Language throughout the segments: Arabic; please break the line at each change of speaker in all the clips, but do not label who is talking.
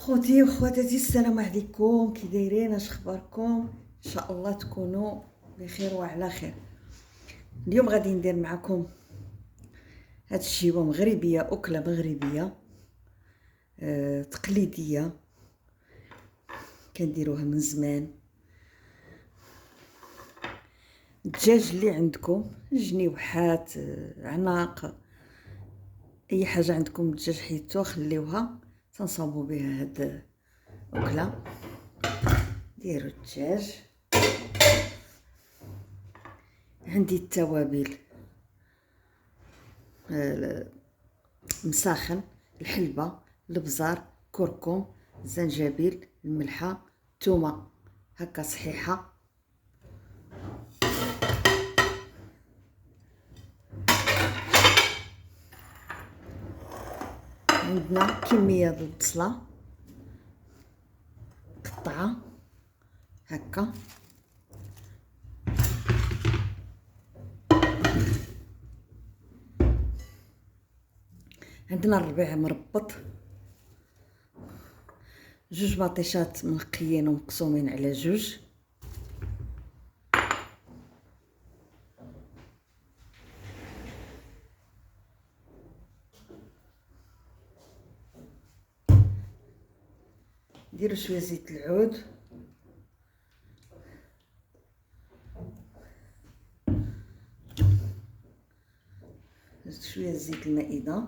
خوتي وخواتاتي، السلام عليكم. كي دايرين؟ اش اخباركم؟ ان شاء الله تكونوا بخير وعلى خير. اليوم غادي ندير معكم هاد الشيوه مغربيه، اكله مغربيه تقليديه كنديروها من زمان. الدجاج اللي عندكم، جنيوحات، عناق، اي حاجه عندكم دجاج حيتو خليوها، تنصاوبوا بها هاد الاكله. ديروا الدجاج. عندي التوابل، مساخن، الحلبة، البزار، كركم، الزنجبيل، الملحة، الثومه هكا صحيحه. عندنا كميه د البصله قطعه هكا. عندنا الربيع مربط، جوج باطيشات منقيين ومقسومين على جوج. نديرو شويه زيت العود، شويه زيت المائده،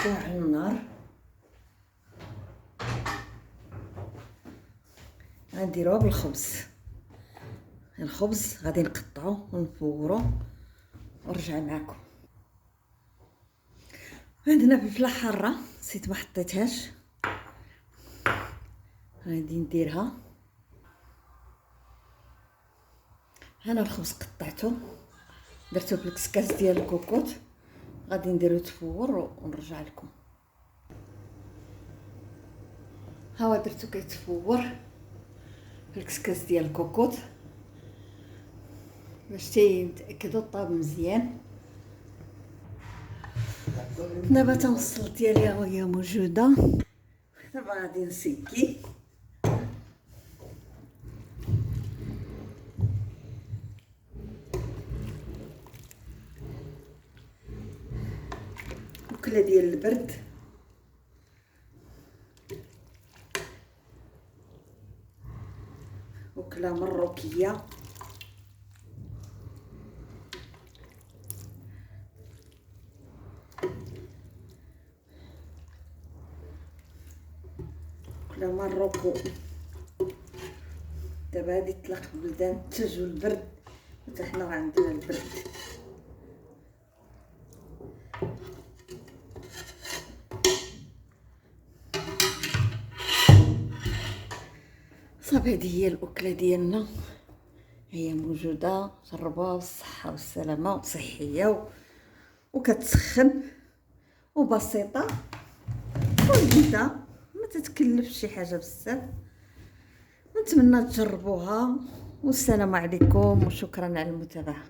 على النار. غنديروها بالخبز. الخبز غادي نقطعو ونفورو ونرجع معكم. عندنا فلفله حاره نسيت ما حطيتهاش، غادي نديرها. هنا الخبز قطعته، درتو بالكسكاس ديال الكوكوط، غادي نديرو تفور ونرجع لكم. هاو درتو كيتفور في الكسكاس ديال الكوكوط باش نتاكدوا طاب مزيان. دابا تنوصل ديالي وهي موجوده. دابا غادي نسكي. أكلة ديال البرد، أكلة مروكية. أكلة مروكو. دابا هادي تطلق بلدان الثلج والبرد، حتى حنا راه عندنا البرد. صافي، هذه هي الاكله ديالنا، هي موجوده. جربوها بالصحه والسلامه، صحيه وكتسخن وبسيطه ولذيذه، ما تتكلفش شي حاجه بزاف. نتمنى تجربوها، والسلام عليكم وشكرا على المتابعه.